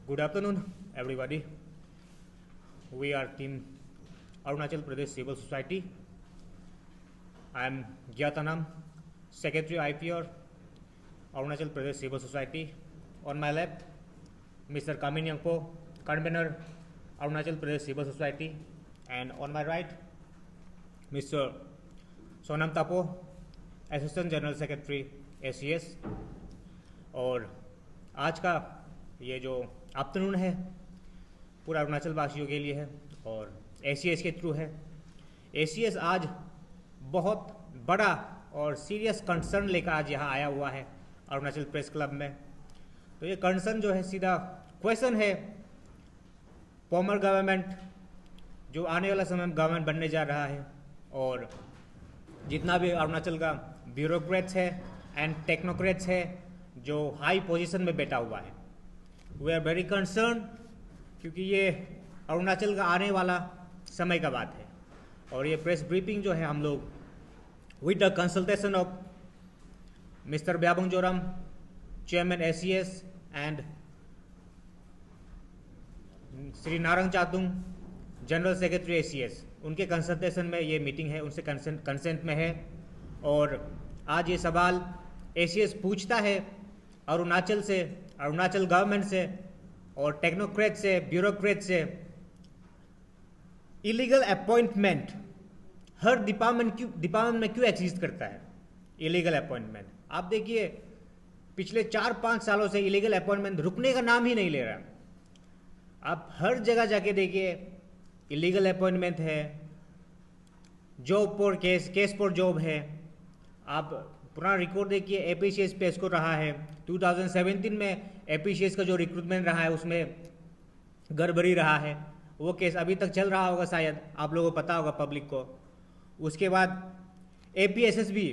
Good afternoon, everybody. We are Team Arunachal Pradesh Civil Society. I am Gyatanam, Secretary IPR, Arunachal Pradesh Civil Society. On my left, Mr. Kamin Yangpo, Convener, Arunachal Pradesh Civil Society. And on my right, Mr. Sonam Tapo, Assistant General Secretary, SCS. और आज का ये जो afternoon है पूरा अरुणाचल वासियों के लिए है और एसीएस के थ्रू है। एसीएस आज बहुत बड़ा और सीरियस कंसर्न लेकर आज यहाँ आया हुआ है अरुणाचल प्रेस क्लब में। तो ये कंसर्न जो है सीधा क्वेश्चन है फॉर्मर गवर्नमेंट जो आने वाला समय में गवर्नमेंट बनने जा रहा है और जितना भी अरुणाचल का ब्यूरोक्रेट्स है एंड टेक्नोक्रेट्स है जो हाई पोजीशन में बैठा हुआ है। वी आर वेरी कंसर्न क्योंकि ये अरुणाचल का आने वाला समय का बात है और ये प्रेस ब्रीफिंग जो है हम लोग with the consultation of mister Byabang Joram, chairman ACS and Shri Narang Chatung, general secretary ACS, उनके कंसल्टेशन में ये मीटिंग है, उनसे कंसेंट में है। और आज ये सवाल एसीएस पूछता है अरुणाचल से, अरुणाचल गवर्नमेंट से और टेक्नोक्रेट से, ब्यूरोक्रेट से, इलीगल अपॉइंटमेंट हर डिपार्टमेंट में क्यों एग्जिस्ट करता है इलीगल अपॉइंटमेंट। आप देखिए पिछले 4-5 सालों से इलीगल अपॉइंटमेंट रुकने का नाम ही नहीं ले रहा। आप हर जगह जाके देखिए इलीगल अपॉइंटमेंट है, job for case for job है। आप पुराना रिकॉर्ड देखिए एपीसीएस पे इसको रहा है 2017 में एपीसीएस का जो रिक्रूटमेंट रहा है उसमें गड़बड़ी रहा है, वो केस अभी तक चल रहा होगा, शायद आप लोगों को पता होगा पब्लिक को। उसके बाद एपीएसएसबी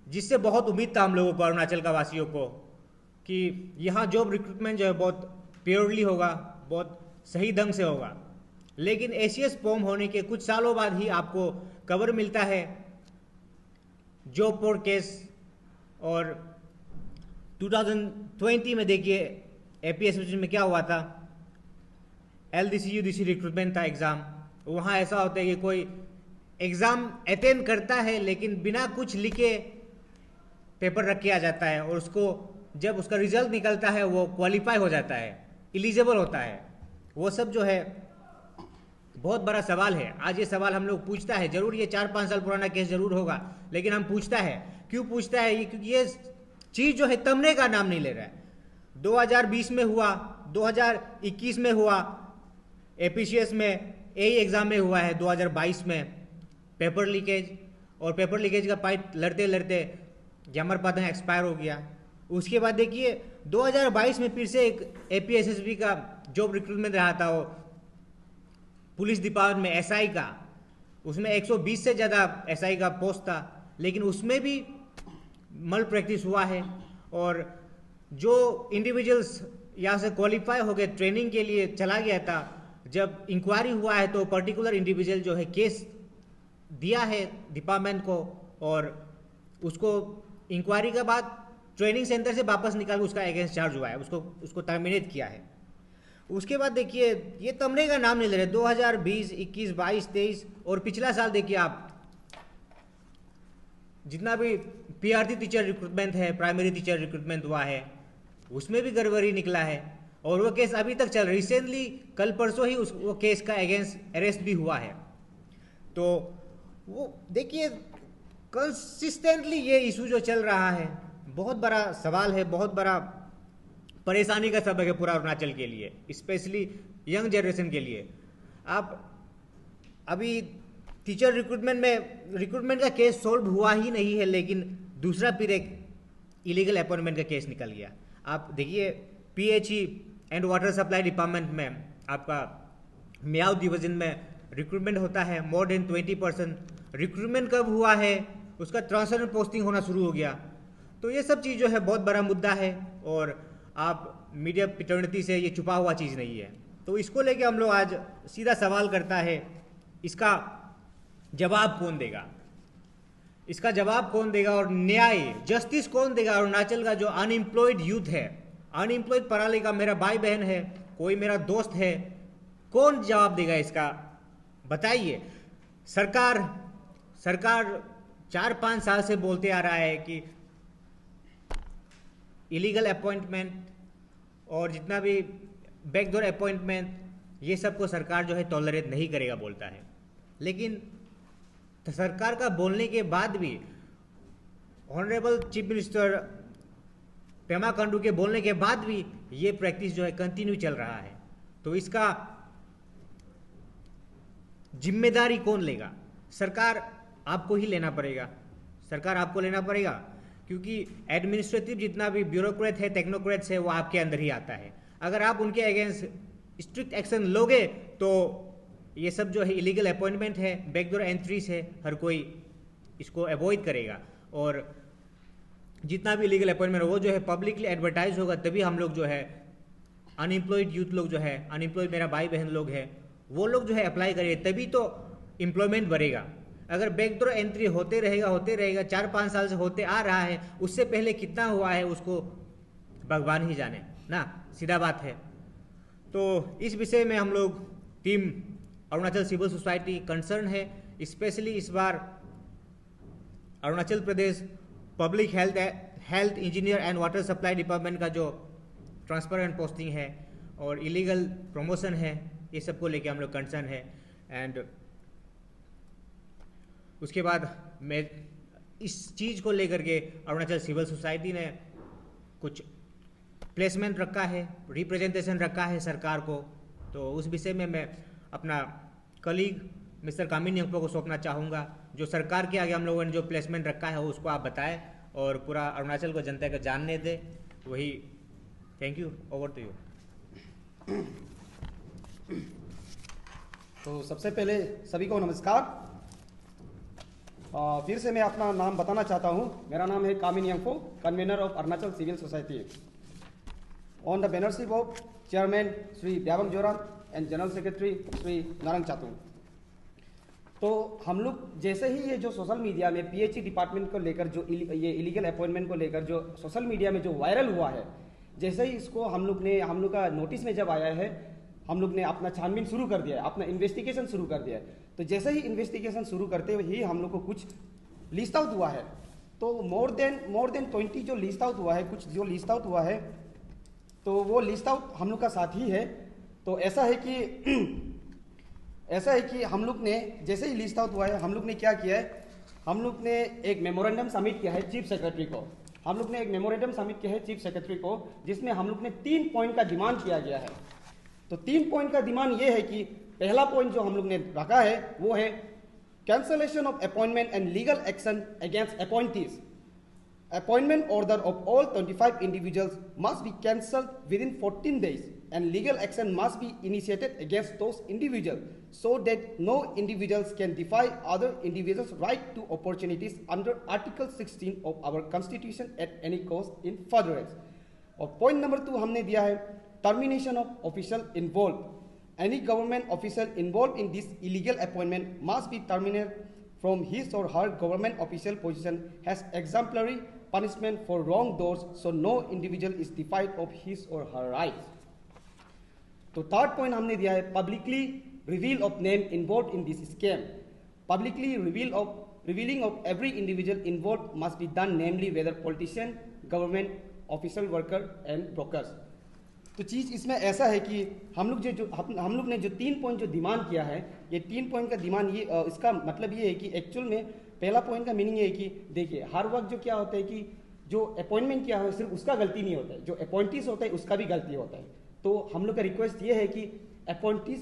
जिससे बहुत उम्मीद था हम लोगों को, अरुणाचल का वासियों को, कि यहाँ जॉब रिक्रूटमेंट जो है बहुत प्योरली होगा, बहुत सही ढंग से होगा। लेकिन एसीएस फॉर्म होने के कुछ सालों बाद ही आपको कवर मिलता है जॉब फॉर केस। और 2020 में देखिए एपीएसएसबी में क्या हुआ था, एलडीसी यूडीसी रिक्रूटमेंट था एग्ज़ाम। वहाँ ऐसा होता है कि कोई एग्ज़ाम अटेंड करता है लेकिन बिना कुछ लिखे पेपर रख के आ जाता है और उसको जब उसका रिजल्ट निकलता है वो क्वालिफाई हो जाता है, एलिजिबल होता है। वो सब जो है बहुत बड़ा सवाल है। आज ये सवाल हम लोग पूछता है, जरूर ये 4-5 साल पुराना केस जरूर होगा, लेकिन हम पूछता है। क्यों पूछता है? क्योंकि ये चीज़ जो है तमने का नाम नहीं ले रहा है। 2020 में हुआ, 2021 में हुआ, एपीसीएस में एई एग्ज़ाम में हुआ है 2022 में पेपर लीकेज, और पेपर लीकेज का पाइट लड़ते लड़ते जमर पादन एक्सपायर हो गया। उसके बाद देखिए 2022 में फिर से एक एपीएसएसबी का जॉब रिक्रूटमेंट रहा था, वो पुलिस डिपार्टमेंट में एसआई का, उसमें 120 से ज़्यादा एसआई का पोस्ट था, लेकिन उसमें भी मल प्रैक्टिस हुआ है। और जो इंडिविजुअल्स यहाँ से क्वालिफाई हो गए ट्रेनिंग के लिए चला गया था, जब इंक्वायरी हुआ है तो पर्टिकुलर इंडिविजुअल जो है केस दिया है डिपार्टमेंट को और उसको इंक्वायरी के बाद ट्रेनिंग सेंटर से वापस निकाल उसका अगेंस्ट चार्ज हुआ है, उसको टर्मिनेट किया है। उसके बाद देखिए ये तमने का नाम नहीं ले रहे। 2020, 21, 22, 23 और पिछला साल देखिए आप, जितना भी पीआरटी टीचर रिक्रूटमेंट है, प्राइमरी टीचर रिक्रूटमेंट हुआ है, उसमें भी गड़बड़ी निकला है और वो केस अभी तक चल रहा है। रिसेंटली कल परसों ही वो केस का अगेंस्ट अरेस्ट भी हुआ है। तो वो देखिए कंसिस्टेंटली ये इशू जो चल रहा है बहुत बड़ा सवाल है, बहुत बड़ा परेशानी का सबक है पूरा अरुणाचल के लिए, स्पेशली यंग जनरेशन के लिए। आप अभी टीचर रिक्रूटमेंट का केस सॉल्व हुआ ही नहीं है, लेकिन दूसरा फिर एक इलीगल अपॉइंटमेंट का केस निकल गया। आप देखिए PHE and water supply department में आपका म्याओ डिवीजन में रिक्रूटमेंट होता है, मोर देन 20%। रिक्रूटमेंट कब हुआ है, उसका ट्रांसफर में पोस्टिंग होना शुरू हो गया। तो ये सब चीज़ जो है बहुत बड़ा मुद्दा है और आप मीडिया पिटर्निटी से ये छुपा हुआ चीज़ नहीं है। तो इसको लेके हम लोग आज सीधा सवाल करता है, इसका जवाब कौन देगा, इसका जवाब कौन देगा और न्याय जस्टिस कौन देगा। अरुणाचल का जो अनएम्प्लॉयड यूथ है, अनएम्प्लॉयड पढ़ा लिखा मेरा भाई बहन है, कोई मेरा दोस्त है, कौन जवाब देगा इसका? बताइए। सरकार 4-5 साल से बोलते आ रहा है कि इलीगल अपॉइंटमेंट और जितना भी बैकडोर अपॉइंटमेंट, ये सब को सरकार जो है टॉलरेट नहीं करेगा बोलता है। लेकिन सरकार का बोलने के बाद भी, honourable chief minister Pema Khandu के बोलने के बाद भी ये प्रैक्टिस जो है कंटिन्यू चल रहा है। तो इसका जिम्मेदारी कौन लेगा? सरकार आपको ही लेना पड़ेगा। सरकार आपको लेना पड़ेगा, क्योंकि एडमिनिस्ट्रेटिव जितना भी ब्यूरोक्रेट है, टेक्नोक्रेट्स है, वो आपके अंदर ही आता है। अगर आप उनके अगेंस्ट स्ट्रिक्ट एक्शन लोगे तो ये सब जो है इलीगल अपॉइंटमेंट है, बैकडोर एंट्रीज है, हर कोई इसको अवॉइड करेगा। और जितना भी इलीगल अपॉइंटमेंट वो जो है पब्लिकली एडवर्टाइज होगा, तभी हम लोग जो है अनएम्प्लॉयड यूथ लोग जो है, अनएम्प्लॉयड मेरा भाई बहन लोग है, वो लोग जो है अप्लाई करेंगे, तभी तो एम्प्लॉयमेंट बढ़ेगा। अगर बैकडोर एंट्री होते रहेगा 4-5 साल से होते आ रहा है, उससे पहले कितना हुआ है उसको भगवान ही जाने ना, सीधा बात है। तो इस विषय में हम लोग team Arunachal civil society concern है। स्पेशली इस बार Arunachal Pradesh public health engineer and water supply department का जो ट्रांसफर एंड पोस्टिंग है और इलीगल प्रमोशन है, ये सब को लेके हम लोग कंसर्न है। एंड उसके बाद मैं इस चीज़ को लेकर के अरुणाचल सिविल सोसाइटी ने कुछ प्लेसमेंट रखा है, रिप्रेजेंटेशन रखा है सरकार को। तो उस विषय में मैं अपना कलीग मिस्टर कामिनी अंको को सौंपना चाहूँगा। जो सरकार के आगे हम लोगों ने जो प्लेसमेंट रखा है उसको आप बताएं और पूरा अरुणाचल को जनता को जानने दें। वही, thank you, over to you. तो सबसे पहले सभी को नमस्कार। फिर से मैं अपना नाम बताना चाहता हूँ। मेरा नाम है Kamini Anko, convener of Arunachal civil society, on the bannership of chairman Shri Byabang Joram and general secretary Shri Narang Chatung. तो हम लोग जैसे ही ये जो सोशल मीडिया में पीएचई डिपार्टमेंट को लेकर जो ये इलीगल अपॉइंटमेंट को लेकर जो सोशल मीडिया में जो वायरल हुआ है, जैसे ही इसको हम लोग का नोटिस में जब आया है, हम लोग ने अपना छानबीन शुरू कर दिया है, अपना इन्वेस्टिगेशन शुरू कर दिया है। तो जैसे ही इन्वेस्टिगेशन शुरू करते हुए ही हम लोग को कुछ लिस्ट आउट हुआ है। तो मोर देन 20 जो लिस्ट आउट हुआ है, कुछ जो लिस्ट आउट हुआ है, तो वो लिस्ट आउट हम लोग का साथ ही है। तो ऐसा है कि हम लोग ने जैसे ही लिस्ट आउट हुआ है, हम लोग ने क्या किया है, हम लोग ने एक मेमोरेंडम सबमिट किया है चीफ सेक्रेटरी को। हम लोग ने एक मेमोरेंडम सबमिट किया है चीफ सेक्रेटरी को, जिसमें हम लोग ने 3 पॉइंट का डिमांड किया गया है। तो 3 पॉइंट का डिमांड ये है कि पहला पॉइंट जो हम लोग ने रखा है वो है cancellation of appointment and legal action against appointees. Appointment order of all 25 individuals must be cancelled within 14 days and legal action must be initiated against those individuals so that no individuals can defy other individuals' right to opportunities under Article 16 of our Constitution at any cost in furtherance. और point number 2 हमने दिया है termination of official involved. Any government official involved in this illegal appointment must be terminated from his or her government official position has exemplary punishment for wrongdoers, so no individual is deprived of his or her rights. तो third point हमने दिया है publicly reveal of name involved in this scam. Publicly revealing of every individual involved must be done, namely whether politician, government, official worker and brokers. तो चीज़ इसमें ऐसा है कि हम लोग ने जो 3 पॉइंट जो डिमांड किया है, ये 3 पॉइंट का डिमांड ये इसका मतलब ये है कि एक्चुअल में पहला पॉइंट का मीनिंग ये है कि देखिए हर वक्त जो क्या होता है कि जो अपॉइंटमेंट किया है सिर्फ उसका गलती नहीं होता है, जो अपॉइंटीज होता है उसका भी गलती होता है। तो हम लोग का रिक्वेस्ट ये है कि appointees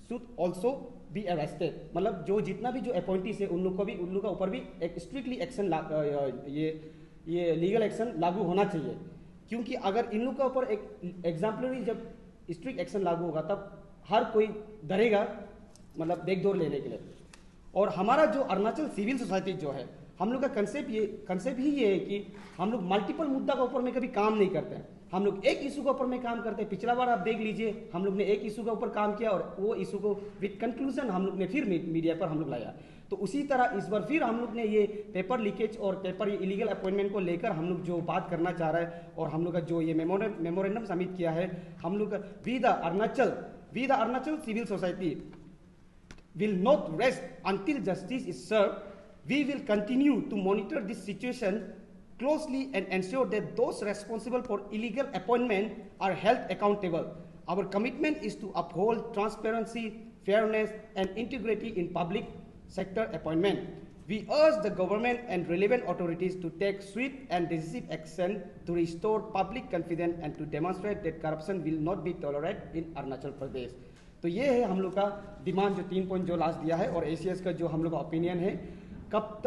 should also be arrested, मतलब जो जितना भी जो अपॉइंटीज है उन लोग का ऊपर भी एक स्ट्रिक्टली एक्शन ये लीगल एक्शन लागू होना चाहिए। क्योंकि अगर इन लोग के ऊपर एक एग्जाम्पलरी जब स्ट्रिक्ट एक्शन लागू होगा तब हर कोई डरेगा, मतलब बैकडोर लेने के लिए। और हमारा जो अरुणाचल सिविल सोसाइटी जो है, हम लोग का कंसेप्ट ही ये है कि हम लोग मल्टीपल मुद्दा के ऊपर में कभी काम नहीं करते हैं, हम लोग एक इशू के ऊपर में काम करते हैं। पिछला बार आप देख लीजिए, हम लोग ने एक इशू के ऊपर काम किया और वो इशू को विद कंक्लूजन हम लोग ने फिर मीडिया पर हम लोग लाया। तो उसी तरह इस बार फिर हम लोग ने ये पेपर लीकेज और पेपर इलीगल अपॉइंटमेंट को लेकर हम लोग जो बात करना चाह रहे हैं और हम लोग का जो ये मेमोरेंडम सबमिट किया है, हम लोग we the Arunachal civil society will not rest until justice is served. We will continue to monitor this situation closely and ensure that those responsible for illegal appointment are held accountable. Our commitment is to uphold transparency, fairness, and integrity in public sector appointment. We urge the government and relevant authorities to take swift and decisive action to restore public confidence and to demonstrate that corruption will not be tolerated in Arunachal Pradesh. तो ये है हम लोग का demand, जो 3 point जो last दिया है, और एसीएस का जो हम लोग का ओपिनियन है, कब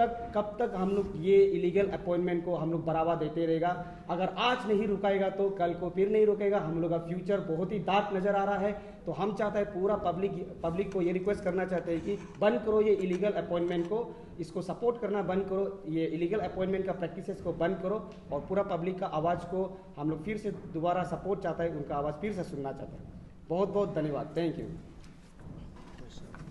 तक हम लोग ये इलीगल अपॉइंटमेंट को हम लोग बढ़ावा देते रहेगा। अगर आज नहीं रुकाएगा तो कल को फिर नहीं रुकेगा। हम लोग का फ्यूचर बहुत ही डार्क नज़र आ रहा है। तो हम चाहते हैं, पूरा पब्लिक को ये रिक्वेस्ट करना चाहते हैं कि बंद करो ये इलीगल अपॉइंटमेंट को, इसको सपोर्ट करना बंद करो, ये इलीगल अपॉइंटमेंट का प्रैक्टिसेस को बंद करो, और पूरा पब्लिक का आवाज़ को हम लोग फिर से दोबारा सपोर्ट चाहता है, उनका आवाज़ फिर से सुनना चाहता है। बहुत बहुत धन्यवाद। Thank you.